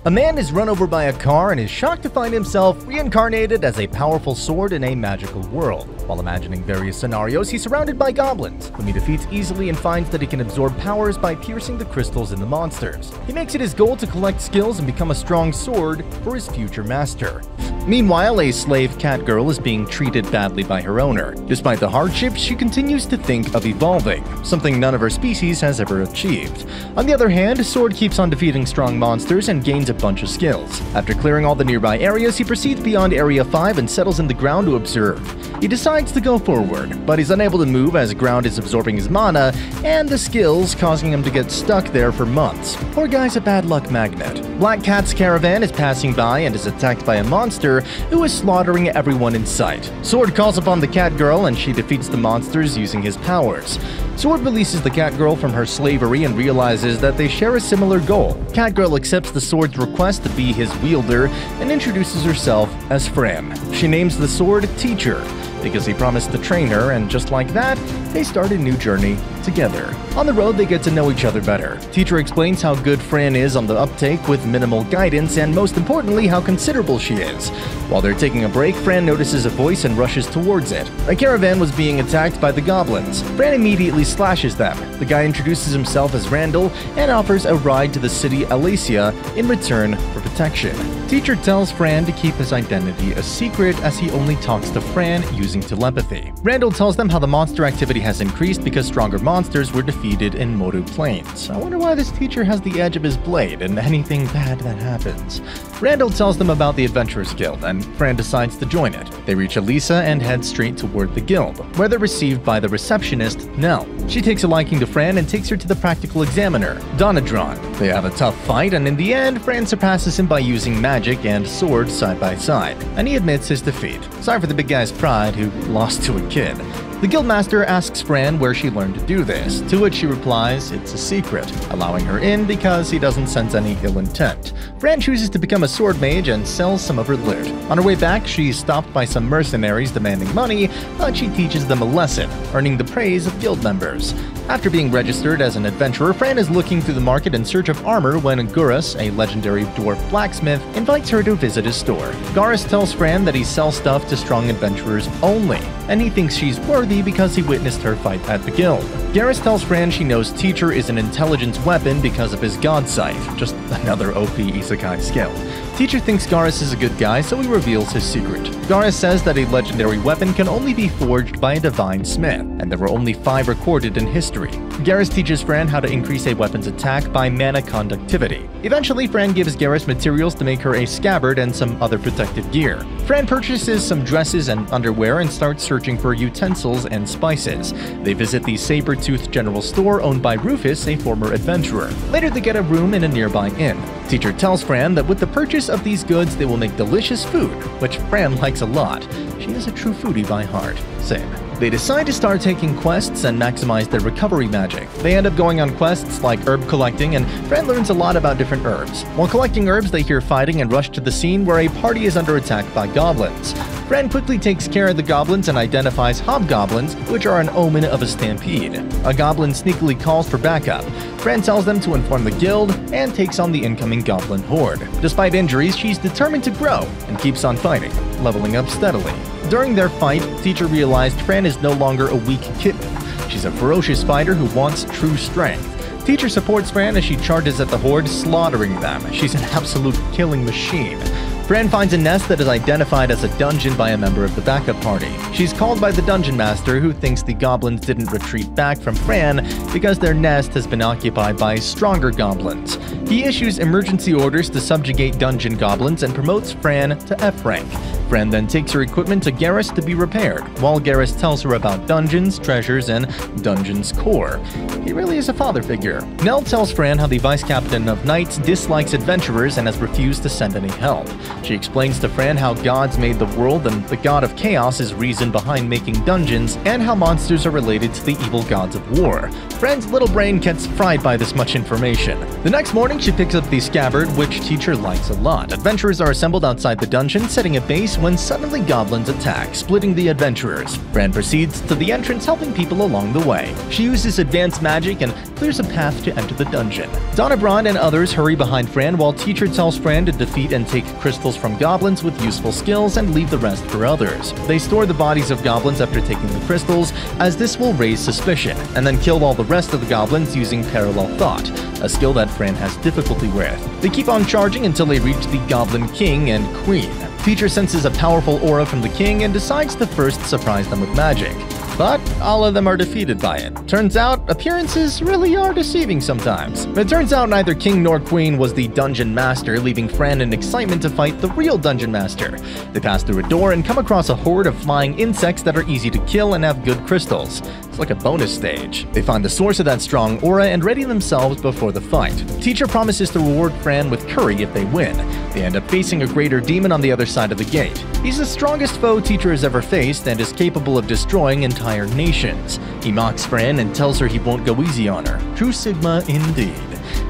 A man is run over by a car and is shocked to find himself reincarnated as a powerful sword in a magical world. While imagining various scenarios, he's surrounded by goblins, whom he defeats easily and finds that he can absorb powers by piercing the crystals in the monsters. He makes it his goal to collect skills and become a strong sword for his future master. Meanwhile, a slave cat girl is being treated badly by her owner. Despite the hardships, she continues to think of evolving, something none of her species has ever achieved. On the other hand, Sword keeps on defeating strong monsters and gains a bunch of skills. After clearing all the nearby areas, he proceeds beyond Area 5 and settles in the ground to observe. He decides to go forward, but he's unable to move as ground is absorbing his mana and the skills, causing him to get stuck there for months. Poor guy's a bad luck magnet. Black Cat's caravan is passing by and is attacked by a monster who is slaughtering everyone in sight. Sword calls upon the cat girl and she defeats the monsters using his powers. Sword releases the cat girl from her slavery and realizes that they share a similar goal. Cat girl accepts the sword's request to be his wielder and introduces herself as Fran. She names the sword Teacher because he promised to train her, and just like that, they start a new journey together. On the road, they get to know each other better. Teacher explains how good Fran is on the uptake with minimal guidance, and most importantly, how considerable she is. While they're taking a break, Fran notices a voice and rushes towards it. A caravan was being attacked by the goblins. Fran immediately slashes them. The guy introduces himself as Randall and offers a ride to the city Alacia in return for protection. Teacher tells Fran to keep his identity a secret as he only talks to Fran using telepathy. Randall tells them how the monster activity has increased because stronger monsters were defeated in Motu Plains. I wonder why this teacher has the edge of his blade in anything bad that happens. Randall tells them about the Adventurers Guild, and Fran decides to join it. They reach Elisa and head straight toward the guild, where they're received by the receptionist, Nell. She takes a liking to Fran and takes her to the practical examiner, Donadron. They have a tough fight, and in the end, Fran surpasses him by using magic and swords side by side, and he admits his defeat. Sorry for the big guy's pride who lost to a kid. The guildmaster asks Fran where she learned to do this, to which she replies it's a secret, allowing her in because he doesn't sense any ill intent. Fran chooses to become a sword mage and sells some of her loot. On her way back, she's stopped by some mercenaries demanding money, but she teaches them a lesson, earning the praise of guild members. After being registered as an adventurer, Fran is looking through the market in search of armor when Gurus, a legendary dwarf blacksmith, invites her to visit his store. Garrus tells Fran that he sells stuff to strong adventurers only, and he thinks she's worthy because he witnessed her fight at the guild. Garrus tells Fran she knows Teacher is an intelligence weapon because of his god sight, just another OP isekai skill. Teacher thinks Garrus is a good guy, so he reveals his secret. Garrus says that a legendary weapon can only be forged by a divine smith, and there were only 5 recorded in history. Garrus teaches Fran how to increase a weapon's attack by mana conductivity. Eventually, Fran gives Garrus materials to make her a scabbard and some other protective gear. Fran purchases some dresses and underwear and starts searching for utensils and spices. They visit the Saber-Tooth General Store owned by Rufus, a former adventurer. Later, they get a room in a nearby inn. Teacher tells Fran that with the purchase of these goods, they will make delicious food, which Fran likes a lot. She is a true foodie by heart. Same. They decide to start taking quests and maximize their recovery magic. They end up going on quests like herb collecting, and Fran learns a lot about different herbs. While collecting herbs, they hear fighting and rush to the scene where a party is under attack by goblins. Fran quickly takes care of the goblins and identifies hobgoblins, which are an omen of a stampede. A goblin sneakily calls for backup. Fran tells them to inform the guild and takes on the incoming goblin horde. Despite injuries, she's determined to grow and keeps on fighting, leveling up steadily. During their fight, Teacher realized Fran is no longer a weak kitten. She's a ferocious fighter who wants true strength. Teacher supports Fran as she charges at the horde, slaughtering them. She's an absolute killing machine. Fran finds a nest that is identified as a dungeon by a member of the backup party. She's called by the dungeon master, who thinks the goblins didn't retreat back from Fran because their nest has been occupied by stronger goblins. He issues emergency orders to subjugate dungeon goblins and promotes Fran to F rank. Fran then takes her equipment to Garrus to be repaired, while Garrus tells her about dungeons, treasures, and dungeon's core. He really is a father figure. Nell tells Fran how the vice captain of knights dislikes adventurers and has refused to send any help. She explains to Fran how gods made the world and the god of chaos is reason behind making dungeons, and how monsters are related to the evil gods of war. Fran's little brain gets fried by this much information. The next morning, morning, she picks up the scabbard, which teacher likes a lot. Adventurers are assembled outside the dungeon, setting a base when suddenly goblins attack, splitting the adventurers. Fran proceeds to the entrance, helping people along the way. She uses advanced magic and clears a path to enter the dungeon. Donnebrand and others hurry behind Fran while teacher tells Fran to defeat and take crystals from goblins with useful skills and leave the rest for others. They store the bodies of goblins after taking the crystals, as this will raise suspicion, and then kill all the rest of the goblins using parallel thought, a skill that Fran has difficulty with. They keep on charging until they reach the Goblin King and Queen. Teacher senses a powerful aura from the king and decides to first surprise them with magic. But all of them are defeated by it. Turns out, appearances really are deceiving sometimes. It turns out neither king nor queen was the dungeon master, leaving Fran in excitement to fight the real dungeon master. They pass through a door and come across a horde of flying insects that are easy to kill and have good crystals. It's like a bonus stage. They find the source of that strong aura and ready themselves before the fight. Teacher promises to reward Fran with curry if they win. They end up facing a greater demon on the other side of the gate. He's the strongest foe Teacher has ever faced and is capable of destroying entire nations. He mocks Fran and tells her he won't go easy on her. True Sigma indeed.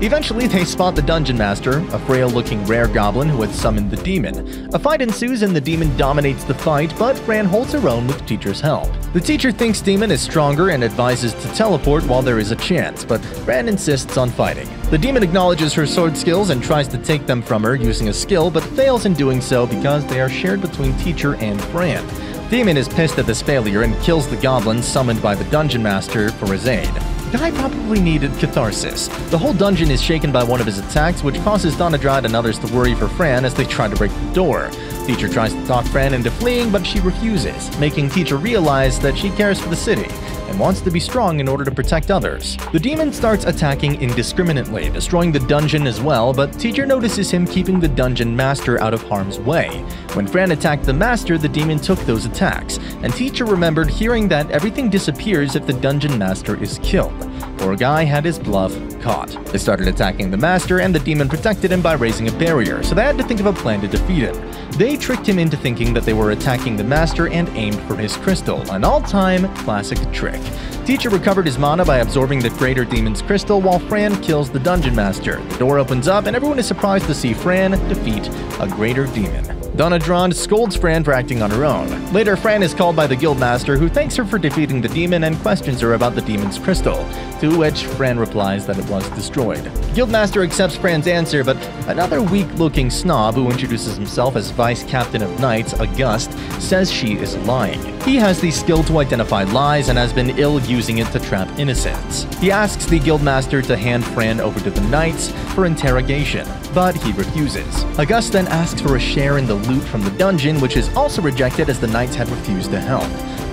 Eventually, they spot the Dungeon Master, a frail-looking rare goblin who had summoned the demon. A fight ensues and the demon dominates the fight, but Fran holds her own with Teacher's help. The teacher thinks demon is stronger and advises to teleport while there is a chance, but Fran insists on fighting. The demon acknowledges her sword skills and tries to take them from her using a skill, but fails in doing so because they are shared between Teacher and Fran. Demon is pissed at this failure and kills the goblin summoned by the Dungeon Master for his aid. Guy probably needed catharsis. The whole dungeon is shaken by one of his attacks, which causes Donnebrand and others to worry for Fran as they try to break the door. Teacher tries to talk Fran into fleeing, but she refuses, making Teacher realize that she cares for the city and wants to be strong in order to protect others. The demon starts attacking indiscriminately, destroying the dungeon as well, but Teacher notices him keeping the dungeon master out of harm's way. When Fran attacked the master, the demon took those attacks, and Teacher remembered hearing that everything disappears if the dungeon master is killed. Poor guy had his bluff caught. They started attacking the master, and the demon protected him by raising a barrier, so they had to think of a plan to defeat him. They tricked him into thinking that they were attacking the master and aimed for his crystal, an all-time classic trick. Teacher recovered his mana by absorbing the greater demon's crystal while Fran kills the dungeon master. The door opens up and everyone is surprised to see Fran defeat a greater demon. Donnebrand scolds Fran for acting on her own. Later, Fran is called by the guildmaster, who thanks her for defeating the demon and questions her about the demon's crystal, to which Fran replies that it was destroyed. The guildmaster accepts Fran's answer, but another weak-looking snob who introduces himself as vice captain of knights, August, says she is lying. He has the skill to identify lies and has been ill using it to trap innocents. He asks the guildmaster to hand Fran over to the knights for interrogation, but he refuses. August then asks for a share in the loot from the dungeon, which is also rejected as the knights had refused to help.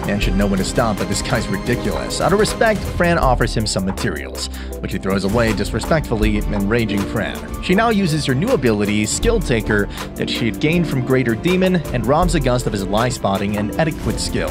Man should know when to stop, but this guy's ridiculous. Out of respect, Fran offers him some materials, which he throws away disrespectfully, enraging Fran. She now uses her new ability, Skill Taker, that she had gained from Greater Demon, and robs August of his lie spotting and etiquette skill,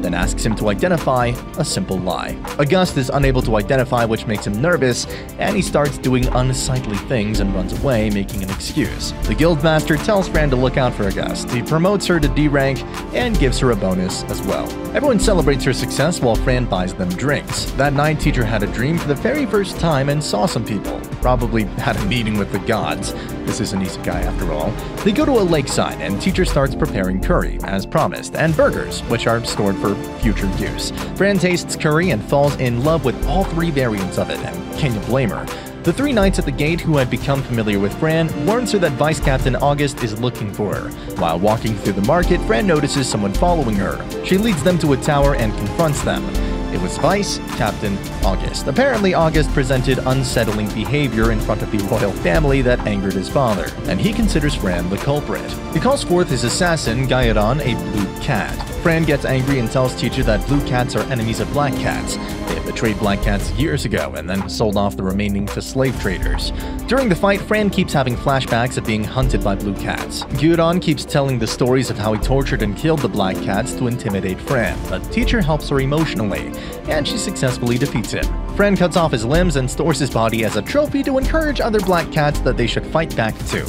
then asks him to identify a simple lie. August is unable to identify, which makes him nervous, and he starts doing unsightly things and runs away, making an excuse. The guildmaster tells Fran to look out for August. He promotes her to D rank and gives her a bonus as well. Everyone celebrates her success while Fran buys them drinks. That night, Teacher had a dream for the very first time and saw some people. Probably had a meeting with the gods. This is an isekai after all. They go to a lakeside and Teacher starts preparing curry, as promised, and burgers, which are stored for future use. Fran tastes curry and falls in love with all three variants of it, and can you blame her? The three knights at the gate who had become familiar with Fran warns her that Vice Captain August is looking for her. While walking through the market, Fran notices someone following her. She leads them to a tower and confronts them. It was Vice Captain August. Apparently, August presented unsettling behavior in front of the royal family that angered his father, and he considers Fran the culprit. He calls forth his assassin, Gaidon, a blue cat. Fran gets angry and tells Teacher that blue cats are enemies of black cats. They had betrayed black cats years ago and then sold off the remaining to slave traders. During the fight, Fran keeps having flashbacks of being hunted by blue cats. Gaidon keeps telling the stories of how he tortured and killed the black cats to intimidate Fran, but Teacher helps her emotionally, and she successfully defeats him. Fran cuts off his limbs and stores his body as a trophy to encourage other black cats that they should fight back too.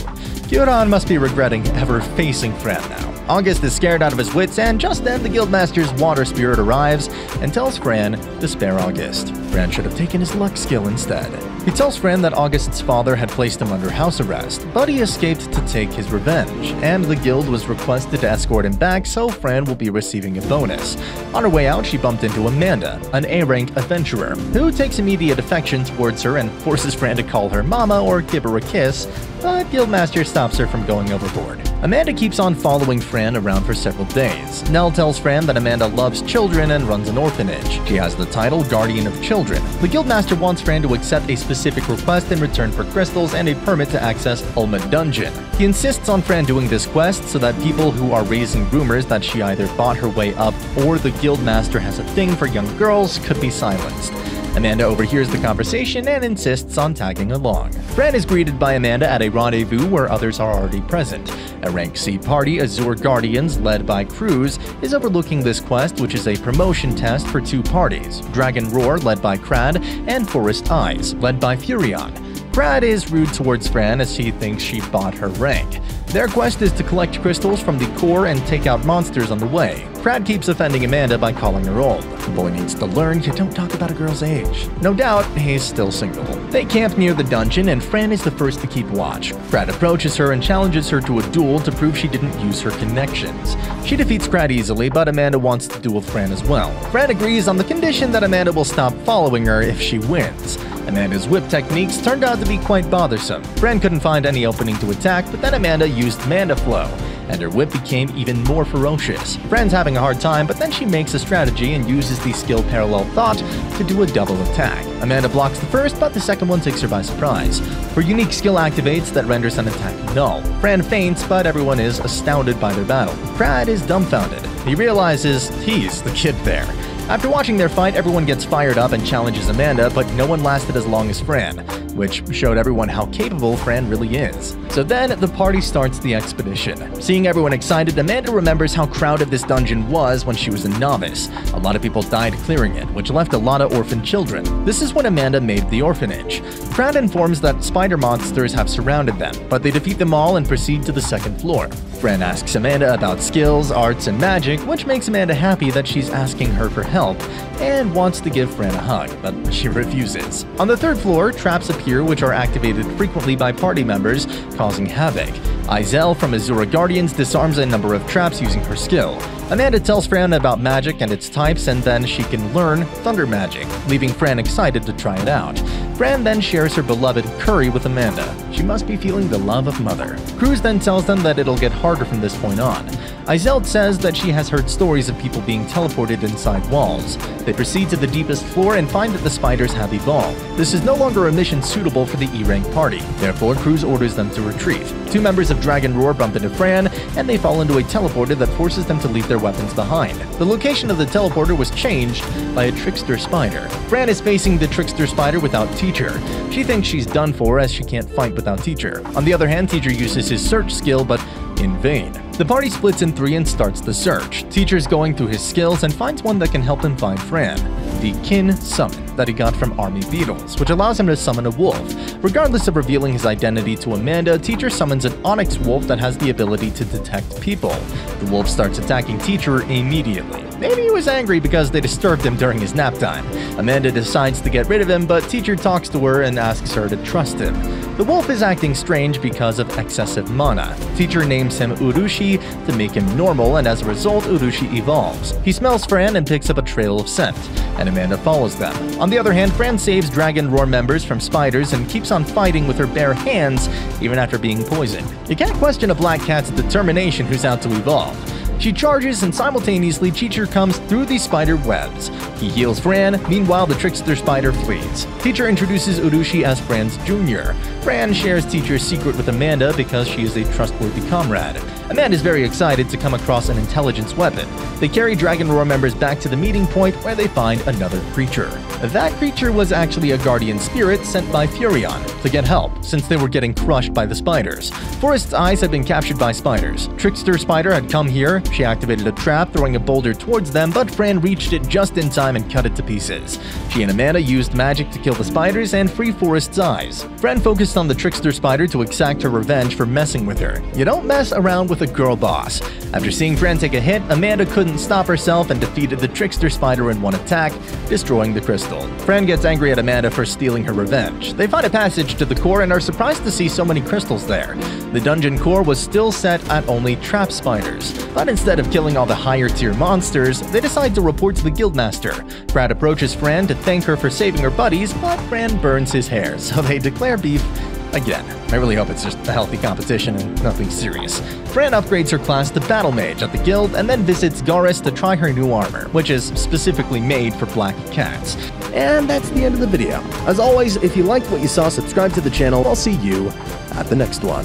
Gaidon must be regretting ever facing Fran now. August is scared out of his wits, and just then the guildmaster's water spirit arrives and tells Fran to spare August. Fran should have taken his luck skill instead. He tells Fran that August's father had placed him under house arrest, but he escaped to take his revenge, and the guild was requested to escort him back, so Fran will be receiving a bonus. On her way out, she bumped into Amanda, an A-rank adventurer, who takes immediate affection towards her and forces Fran to call her mama or give her a kiss, but Guildmaster stops her from going overboard. Amanda keeps on following Fran around for several days. Nell tells Fran that Amanda loves children and runs an orphanage. She has the title Guardian of Children. The Guildmaster wants Fran to accept a specific request in return for crystals and a permit to access Ulma Dungeon. He insists on Fran doing this quest so that people who are raising rumors that she either bought her way up or the Guildmaster has a thing for young girls could be silenced. Amanda overhears the conversation and insists on tagging along. Fran is greeted by Amanda at a rendezvous where others are already present. A rank C party, Azure Guardians, led by Cruz, is overlooking this quest, which is a promotion test for 2 parties, Dragon Roar, led by Crad, and Forest Eyes, led by Furion. Crad is rude towards Fran as he thinks she bought her rank. Their quest is to collect crystals from the core and take out monsters on the way. Crad keeps offending Amanda by calling her old. The boy needs to learn you don't talk about a girl's age. No doubt, he's still single. They camp near the dungeon and Fran is the first to keep watch. Crad approaches her and challenges her to a duel to prove she didn't use her connections. She defeats Crad easily, but Amanda wants to duel Fran as well. Fran agrees on the condition that Amanda will stop following her if she wins. Amanda's whip techniques turned out to be quite bothersome. Fran couldn't find any opening to attack, but then Amanda used Manda Flow, and her whip became even more ferocious. Fran's having a hard time, but then she makes a strategy and uses the skill Parallel Thought to do a double attack. Amanda blocks the first, but the second one takes her by surprise. Her unique skill activates that renders an attack null. Fran faints, but everyone is astounded by their battle. Crad is dumbfounded. He realizes he's the kid there. After watching their fight, everyone gets fired up and challenges Amanda, but no one lasted as long as Fran, which showed everyone how capable Fran really is. So then, the party starts the expedition. Seeing everyone excited, Amanda remembers how crowded this dungeon was when she was a novice. A lot of people died clearing it, which left a lot of orphan children. This is when Amanda made the orphanage. Fran informs that spider monsters have surrounded them, but they defeat them all and proceed to the 2nd floor. Fran asks Amanda about skills, arts, and magic, which makes Amanda happy that she's asking her for help, and wants to give Fran a hug, but she refuses. On the 3rd floor, traps appear which are activated frequently by party members, causing havoc. Izel from Azura Guardians disarms a number of traps using her skill. Amanda tells Fran about magic and its types, and then she can learn thunder magic, leaving Fran excited to try it out. Fran then shares her beloved curry with Amanda. She must be feeling the love of mother. Cruz then tells them that it'll get harder from this point on. Izeld says that she has heard stories of people being teleported inside walls. They proceed to the deepest floor and find that the spiders have evolved. This is no longer a mission suitable for the E-rank party. Therefore, Cruz orders them to retreat. 2 members of Dragon Roar bump into Fran, and they fall into a teleporter that forces them to leave their weapons behind. The location of the teleporter was changed by a trickster spider. Fran is facing the trickster spider without Teacher. She thinks she's done for as she can't fight without Teacher. On the other hand, Teacher uses his search skill, but in vain. The party splits in 3 and starts the search. Teacher's going through his skills and finds one that can help him find Fran. The Kin Summon that he got from Army Beetles, which allows him to summon a wolf. Regardless of revealing his identity to Amanda, Teacher summons an onyx wolf that has the ability to detect people. The wolf starts attacking Teacher immediately. Maybe he was angry because they disturbed him during his nap time. Amanda decides to get rid of him, but Teacher talks to her and asks her to trust him. The wolf is acting strange because of excessive mana. Teacher names him Urushi to make him normal, and as a result, Urushi evolves. He smells Fran and picks up a trail of scent, and Amanda follows them. On the other hand, Fran saves Dragon Roar members from spiders and keeps on fighting with her bare hands, even after being poisoned. You can't question a black cat's determination who's out to evolve. She charges, and simultaneously Teacher comes through the spider webs. He heals Fran, meanwhile the trickster spider flees. Teacher introduces Urushi as Fran's junior. Fran shares Teacher's secret with Amanda because she is a trustworthy comrade. Amanda is very excited to come across an intelligence weapon. They carry Dragon Roar members back to the meeting point where they find another creature. That creature was actually a guardian spirit sent by Furion to get help, since they were getting crushed by the spiders. Forest's Eyes had been captured by spiders. Trickster Spider had come here. She activated a trap, throwing a boulder towards them, but Fran reached it just in time and cut it to pieces. She and Amanda used magic to kill the spiders and free Forest's Eyes. Fran focused on the Trickster Spider to exact her revenge for messing with her. You don't mess around with with a girl boss. After seeing Fran take a hit, Amanda couldn't stop herself and defeated the trickster spider in one attack, destroying the crystal. Fran gets angry at Amanda for stealing her revenge. They find a passage to the core and are surprised to see so many crystals there. The dungeon core was still set at only trap spiders, but instead of killing all the higher tier monsters, they decide to report to the guildmaster. Brad approaches Fran to thank her for saving her buddies, but Fran burns his hair, so they declare beef again. I really hope it's just a healthy competition and nothing serious. Fran upgrades her class to Battle Mage at the guild and then visits Garis to try her new armor, which is specifically made for black cats. And that's the end of the video. As always, if you liked what you saw, subscribe to the channel. I'll see you at the next one.